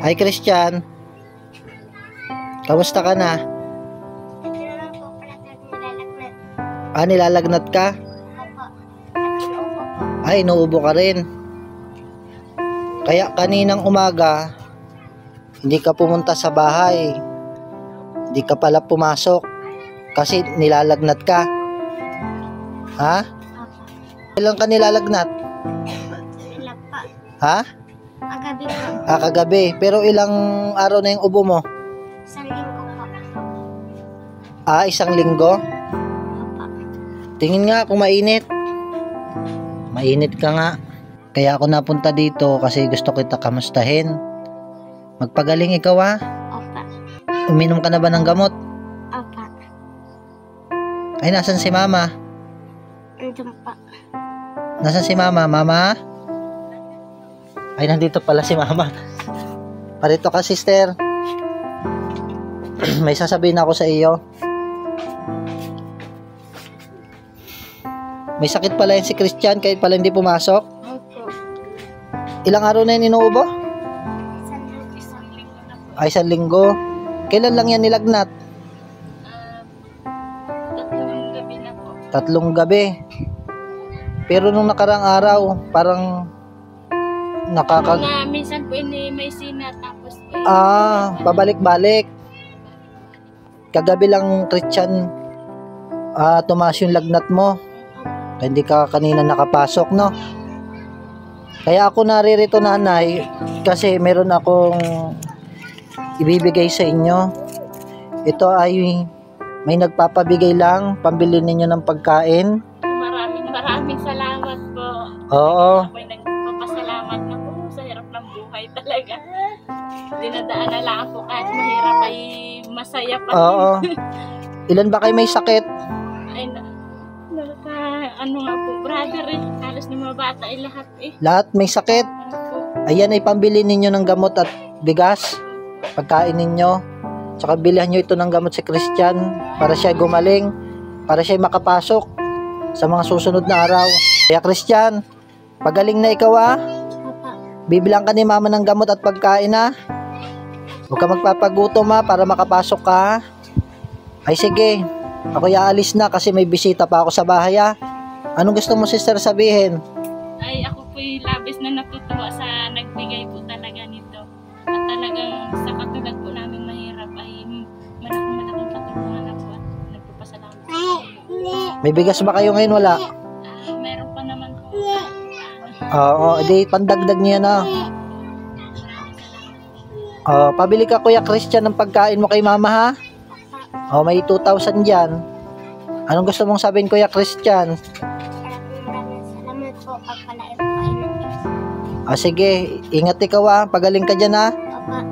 Hi, Christian. Kamusta ka na? Nilalagnat ka? Ay, inuubo ka rin. Kaya kaninang umaga, hindi ka pumunta sa bahay. Hindi ka pala pumasok. Kasi nilalagnat ka. Ha? Ilang ka nilalagnat? Ilang pa. Ha? Kagabi po. Kagabi. Pero ilang araw na yung ubo mo? 1 linggo po. 1 linggo? Opo. Tingin nga kung mainit. Mainit ka nga. Kaya ako napunta dito kasi gusto kita kamustahin. Magpagaling ikaw ha? Opo. Uminom ka na ba ng gamot? Opo. Ay, nasan si mama? Andun po. Nasan si mama? Mama? Ay, nandito pala si mama. Parito ka, sister. May sasabihin ako sa iyo. May sakit pala yan si Christian kahit pala hindi pumasok. Opo. Ilang araw na yan inuubo? 1 linggo na po. Ay, 1 linggo. Kailan lang yan nilagnat? 3 gabi na po. 3 gabi. Pero nung nakarang araw, parang Minsan po may sina tapos po. pabalik-balik. Kagabi lang, Christian, tumaas yung lagnat mo. Hindi ka kanina nakapasok, no? Kaya ako naririto, nanay, kasi meron akong ibibigay sa inyo. Ito ay may nagpapabigay lang, pambili ninyo ng pagkain. Maraming salamat po. Oo. Ako'y nagpapasalamat na po sa hirap ng buhay talaga. Dinadaan na lang ako kahit mahirap ay masaya pa rin. Oo. Ilan ba kayo may sakit? Ay, ano nga po, brother eh. Halos ng mga bata ay lahat eh. Lahat may sakit. Ano po, Ayan ay pambili ninyo ng gamot at bigas. Pagkain ninyo. Tsaka bilhan nyo ito ng gamot si Christian para siya gumaling. Para siya makapasok sa mga susunod na araw. Kaya Christian, pagaling na ikaw Papa. Bibilang ka ni mama ng gamot at pagkain Huwag ka magpapagutom para makapasok ka. Ay sige, ako aalis na kasi may bisita pa ako sa bahay Anong gusto mo, sister, sabihin? Ay, ako po'y labis na natutuwa sa nagbigay po talaga nito. At talagang sa katulad po namin mahirap ay malaking katulungan na po at nagpapasalamat sa inyo. May bigas ba kayo ngayon? Wala? Meron pa naman po. Oo, edi pandagdag niya na. Pabili ka, Kuya Christian, ng pagkain mo kay mama may 2,000 dyan. Anong gusto mong sabihin, Kuya Christian? Maraming salamat po pagpalain po kayo ng Diyos. Sige, ingat ikaw pagaling ka dyan Papa.